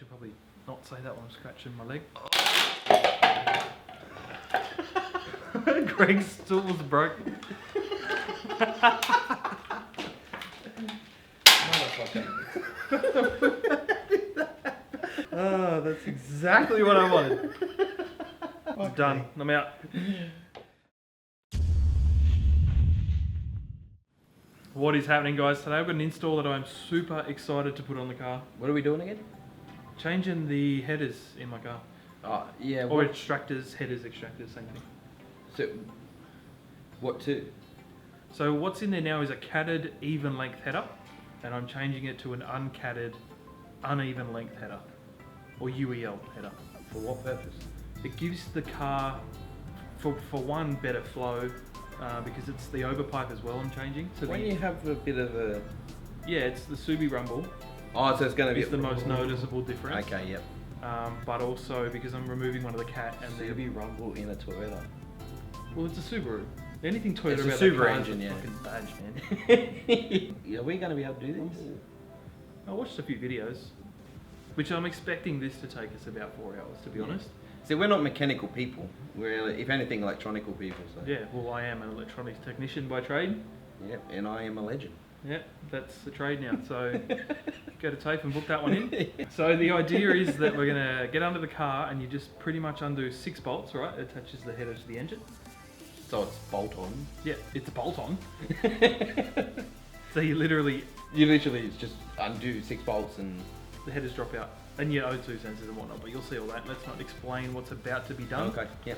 should probably not say that while I'm scratching my leg. Greg's stool's broken. Oh, that's exactly what I wanted. It's done. I'm out. What is happening, guys? Today I've got an install that I'm super excited to put on the car. What are we doing again? Changing the headers in my car. Oh, yeah. Or extractors, headers, extractors, same thing. So, what to? So what's in there now is a catted even length header, and I'm changing it to an uncatted uneven length header, or UEL header. For what purpose? It gives the car, for one, better flow, because it's the overpipe as well I'm changing. So when you have a bit of a... Yeah, it's the Subi rumble. Oh, so it's going to be... It's the most noticeable difference. Okay, yep. But also because I'm removing one of the cat and the... Subi rumble in a Toyota. Well, it's a Subaru. Anything Toyota It's a about Subaru that car engine, is a yeah. fucking badge, man. Are we going to be able to do this? I watched a few videos, which I'm expecting this to take us about 4 hours, to be honest. See, we're not mechanical people. We're, if anything, electronical people. So. Yeah, well, I am an electronics technician by trade. Yep, and I am a legend. Yeah, that's the trade now. So go to TAFE and book that one in. So the idea is that we're going to get under the car and you just pretty much undo 6 bolts, right? It attaches the header to the engine. So it's bolt on. Yeah, it's a bolt on. So you literally just undo 6 bolts and... the headers drop out. And yeah, O2 sensors and whatnot, but you'll see all that. Let's not explain what's about to be done. Okay, yeah.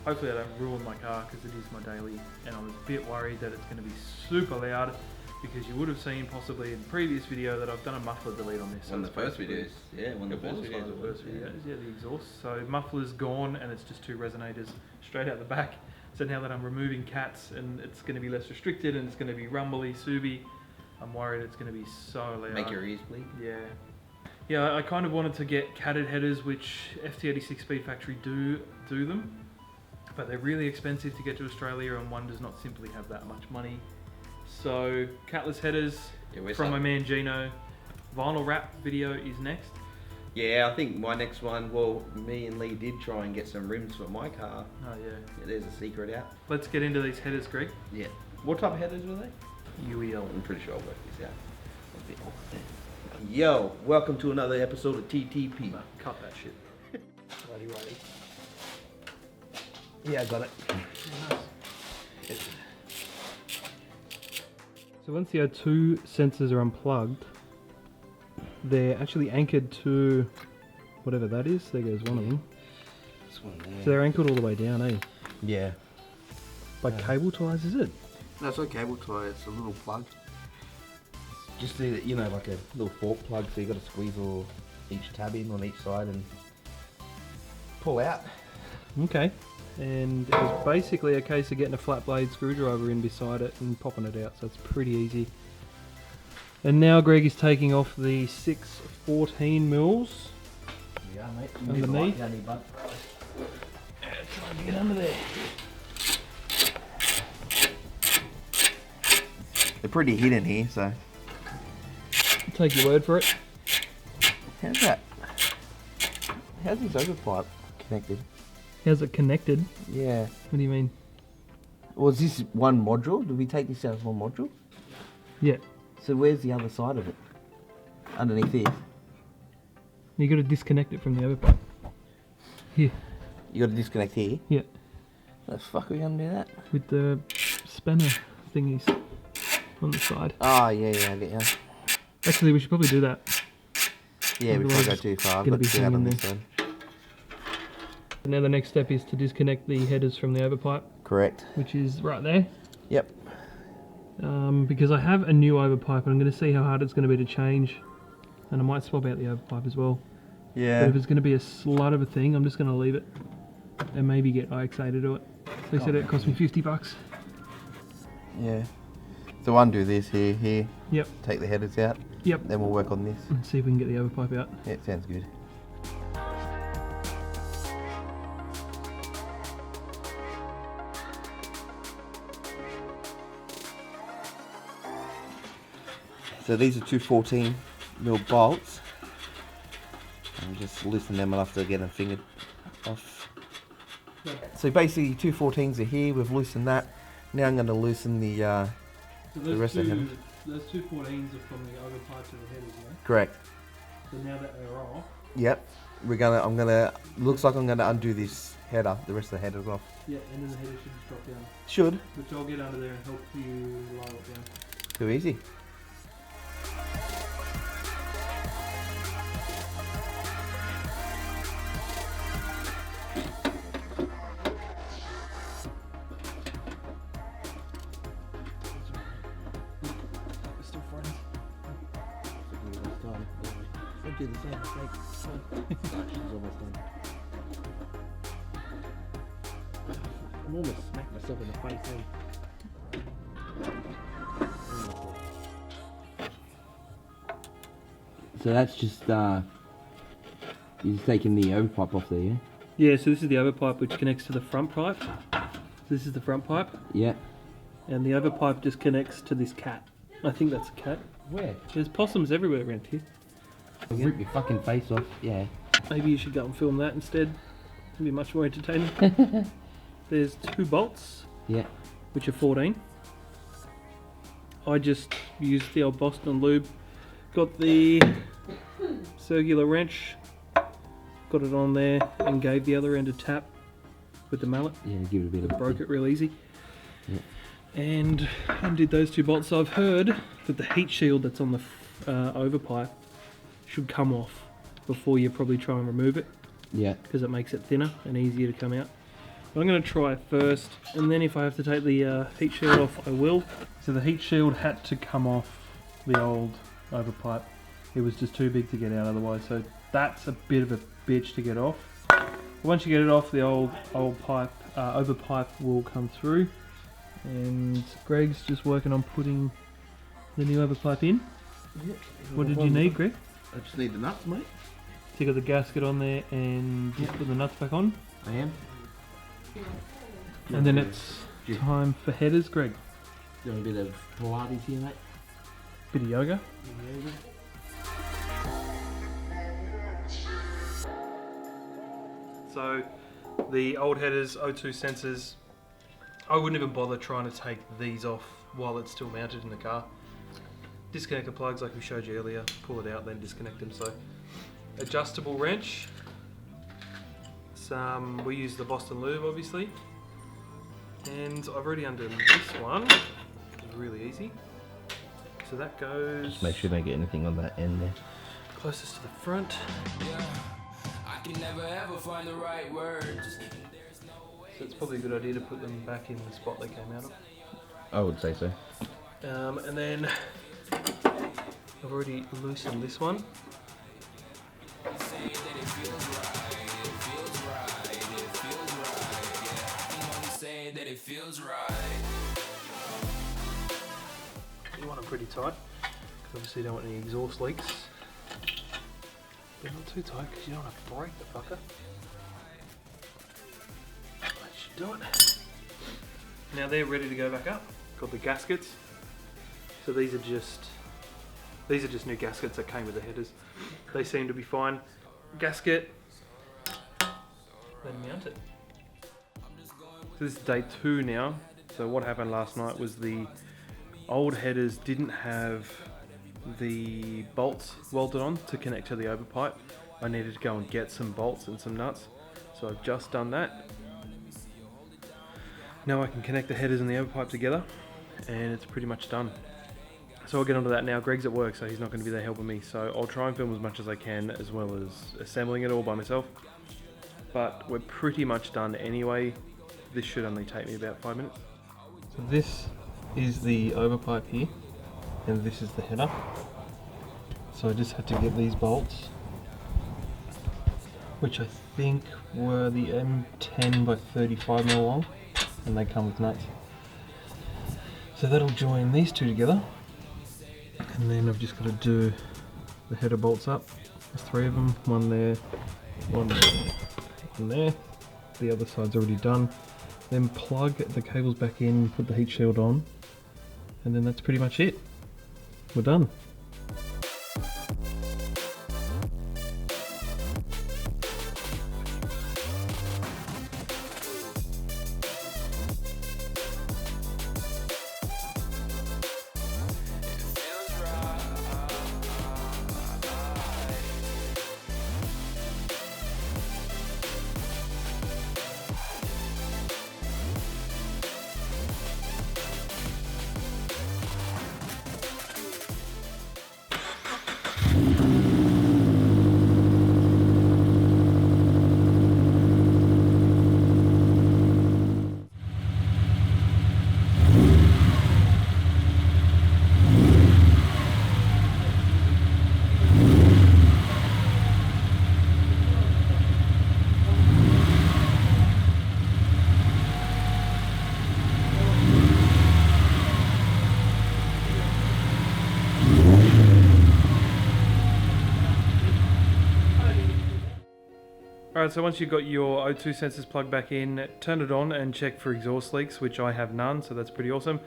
Hopefully I don't ruin my car because it is my daily, and I'm a bit worried that it's going to be super loud because you would have seen possibly in the previous video that I've done a muffler delete on this. One of the first videos. Yeah, one of the first videos. Yeah, the exhaust. So muffler's gone and it's just 2 resonators straight out the back. So now that I'm removing cats and it's going to be less restricted and it's going to be rumbly, Subi, I'm worried it's going to be so loud. Make your ears bleed? Yeah. Yeah, I kind of wanted to get catted headers, which FT86 Speed Factory do them, but they're really expensive to get to Australia, and one does not simply have that much money. So catless headers from my man Gino. Vinyl wrap video is next. Yeah, I think my next one, well, me and Lee did try and get some rims for my car. Oh yeah. There's a secret out. Let's get into these headers, Greg. Yeah. What type of headers were they? UEL. I'm pretty sure I'll work this out. Yo, welcome to another episode of TTP. No, cut that shit. Righty. Yeah, I got it. Nice. So once the O2 sensors are unplugged, they're actually anchored to whatever that is. There goes one of them. This one there. So they're anchored all the way down, eh? Yeah. By cable ties, is it? No, it's not a cable tie, it's a little plug. Just like a little fork plug, so you got to squeeze each tab in on each side and pull out. Okay. And it was basically a case of getting a flat blade screwdriver in beside it and popping it out, so it's pretty easy. And now Greg is taking off the 6 14 mils. Yeah, mate. Underneath. Try and get under there. They're pretty hidden here, so. Take your word for it. How's that? How's this overpipe connected? How's it connected? Yeah. What do you mean? Was this one module? Did we take this out as one module? Yeah. So where's the other side of it? Underneath this? You got to disconnect it from the overpipe. Here. You got to disconnect here? Yeah. How the fuck are we going to do that? With the spanner thingies on the side. Oh, yeah, I get you. Actually, we should probably do that. Yeah, we can't go too far. I've Gonna got be to do that on hanging this there. one. Now the next step is to disconnect the headers from the overpipe. Correct. Which is right there. Yep. Because I have a new overpipe and I'm going to see how hard it's going to be to change. And I might swap out the overpipe as well. Yeah. But if it's going to be a slut of a thing, I'm just going to leave it. And maybe get IXA to do it. They said it cost me $50. Yeah. So undo this here. Yep. Take the headers out. Yep. Then we'll work on this. And see if we can get the overpipe out. Yeah, sounds good. So these are 2 14mm bolts. And just loosen them enough to get them fingered off. So basically 2 14s are here, we've loosened that. Now I'm going to loosen the rest of the headers. Those 2 14s are from the overpipe to the headers, yeah? Correct. So now that they're off. Yep. Looks like I'm gonna undo this header, the rest of the headers off. Yeah, and then the header should just drop down. Should. Which I'll get under there and help you lower it down. Too easy. Do the same mistake. She's almost done. I'm almost smacked myself in the face then. So that's just you're just taking the overpipe off there, yeah? Yeah, so this is the overpipe which connects to the front pipe. This is the front pipe. Yeah. And the overpipe just connects to this cat. I think that's a cat. Where? There's possums everywhere around here. Rip your fucking face off, yeah. Maybe you should go and film that instead. It'd be much more entertaining. There's 2 bolts. Yeah. Which are 14. I just used the old Boston lube. Got the circular wrench. Got it on there and gave the other end a tap with the mallet. Yeah, give it a bit of... Broke it real easy. Yeah. And undid those 2 bolts. So I've heard that the heat shield that's on the overpipe should come off before you probably try and remove it. Yeah. Because it makes it thinner and easier to come out. But I'm going to try it first, and then if I have to take the heat shield off, I will. So the heat shield had to come off the old overpipe. It was just too big to get out otherwise, so that's a bit of a bitch to get off. Once you get it off, the old pipe, overpipe will come through, and Greg's just working on putting the new overpipe in. Yep. What did you need, Greg? I just need the nuts, mate. So you got the gasket on there and just put the nuts back on. I am. And then it's time for headers, Greg. Doing a bit of Pilates here, mate. Bit of yoga. So the old headers, O2 sensors, I wouldn't even bother trying to take these off while it's still mounted in the car. Disconnect the plugs like we showed you earlier, pull it out, then disconnect them. So adjustable wrench. We use the Boston lube obviously. And I've already undone this one. It's really easy. So that goes... Just make sure you don't get anything on that end there. Closest to the front. Yeah, I can never ever find the right words. So it's probably a good idea to put them back in the spot they came out of. I would say so. And then I've already loosened this one. You want them pretty tight, because obviously you don't want any exhaust leaks. But not too tight, because you don't want to break the fucker. That should do it. Now they're ready to go back up. Got the gaskets. So these are just new gaskets that came with the headers. They seem to be fine. Gasket, then mount it. So this is day 2 now. So what happened last night was the old headers didn't have the bolts welded on to connect to the overpipe. I needed to go and get some bolts and some nuts. So I've just done that. Now I can connect the headers and the overpipe together, and it's pretty much done. So I'll get onto that now. Greg's at work, so he's not going to be there helping me. So I'll try and film as much as I can, as well as assembling it all by myself. But we're pretty much done anyway. This should only take me about 5 minutes. So this is the overpipe here, and this is the header. So I just had to get these bolts, which I think were the M10 by 35 mil long, and they come with nuts. So that'll join these two together, and then I've just got to do the header bolts up. There's 3 of them, one there, one there. The other side's already done. Then plug the cables back in, put the heat shield on, and then that's pretty much it. We're done. Alright, so once you've got your O2 sensors plugged back in, turn it on and check for exhaust leaks, which I have none, so that's pretty awesome.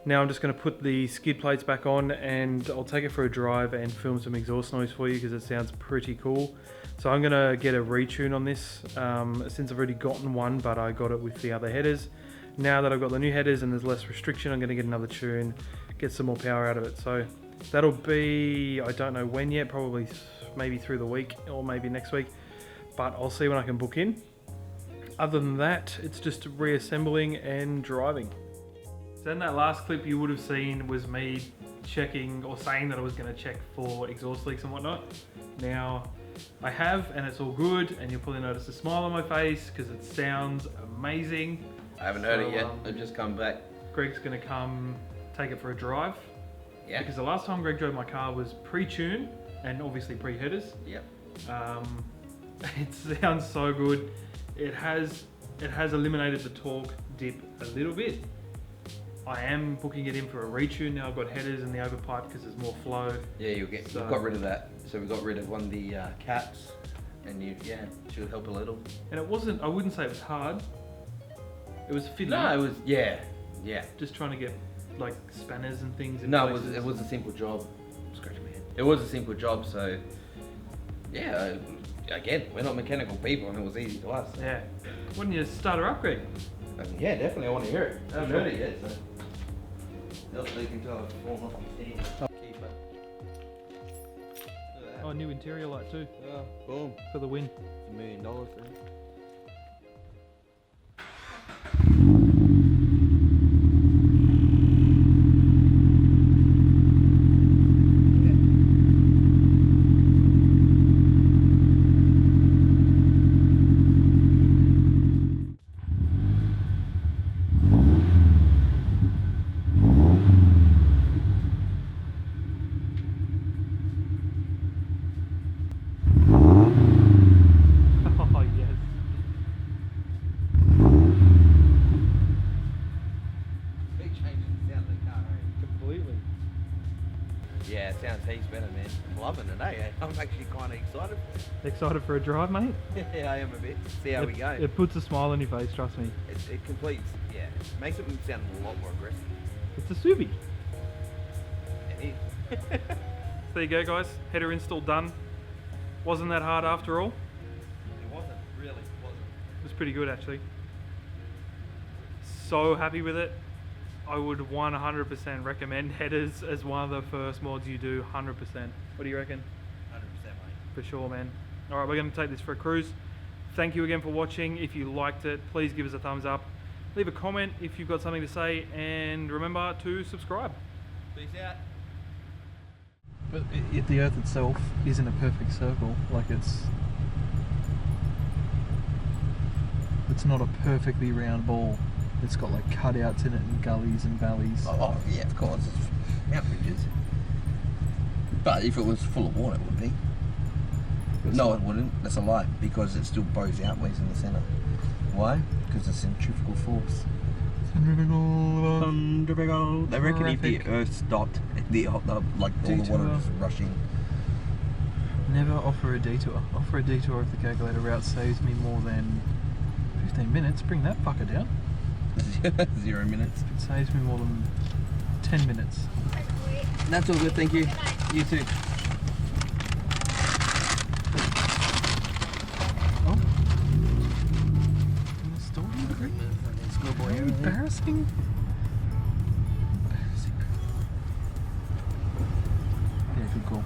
Now I'm just going to put the skid plates back on and I'll take it for a drive and film some exhaust noise for you because it sounds pretty cool. So I'm going to get a retune on this since I've already gotten one, but I got it with the other headers. Now that I've got the new headers and there's less restriction, I'm going to get another tune, get some more power out of it. So that'll be, I don't know when yet, probably maybe through the week or maybe next week, but I'll see when I can book in. Other than that, it's just reassembling and driving. So in that last clip you would have seen was me checking or saying that I was going to check for exhaust leaks and whatnot. Now I have, and it's all good, and you'll probably notice a smile on my face because it sounds amazing. I haven't heard it yet. I've just come back. Greg's going to come take it for a drive. Yeah. Because the last time Greg drove my car was pre-tune and obviously pre-headers. Yep. It sounds so good. It has eliminated the torque dip a little bit. I am booking it in for a retune now. I've got headers in the overpipe because there's more flow. Yeah, we've got rid of that. So we got rid of one of the caps, and should help a little. And it wasn't, I wouldn't say it was hard. It was fitting. No, it was, yeah. Just trying to get like spanners and things in No, places. it was a simple job. Scratch my head. It was a simple job, so yeah. Again, we're not mechanical people, and it was easy to us. So. Yeah. Why don't you start her up, Greg? Yeah, definitely. I want to hear it. I haven't heard it yet, so. They can tell it's fallen off the steam. Keep it. Oh, new interior light too. Oh, boom. For the win. $1 million for it. Yeah, it sounds heaps better, man. I'm loving it, eh? I'm actually kind of excited. Excited for a drive, mate? Yeah, I am a bit. See how we go. It puts a smile on your face, trust me. It completes, yeah. Makes it sound a lot more aggressive. It's a Subi. It is. So there you go, guys. Header install done. Wasn't that hard after all. It wasn't, really wasn't. It was pretty good, actually. So happy with it. I would 100% recommend headers as one of the first mods you do, 100%. What do you reckon? 100%, mate. For sure, man. Alright, we're going to take this for a cruise. Thank you again for watching. If you liked it, please give us a thumbs up. Leave a comment if you've got something to say, and remember to subscribe. Peace out. But the Earth itself isn't a perfect circle. Like it's not a perfectly round ball. It's got like cutouts in it and gullies and valleys. Oh yeah, of course. It's outrageous. But if it was full of water, it would be. No, it wouldn't. That's a lie, because it still bows outwards in the centre. Why? Because of centrifugal force. Centrifugal. They reckon if the Earth stopped, all the water was rushing. Never offer a detour. Offer a detour if the calculator route saves me more than 15 minutes. Bring that fucker down. 0 minutes. It saves me more than 10 minutes. That's all good, thank you. You too. Oh. In the store, Greg? Schoolboy. Embarrassing. Yeah, good call.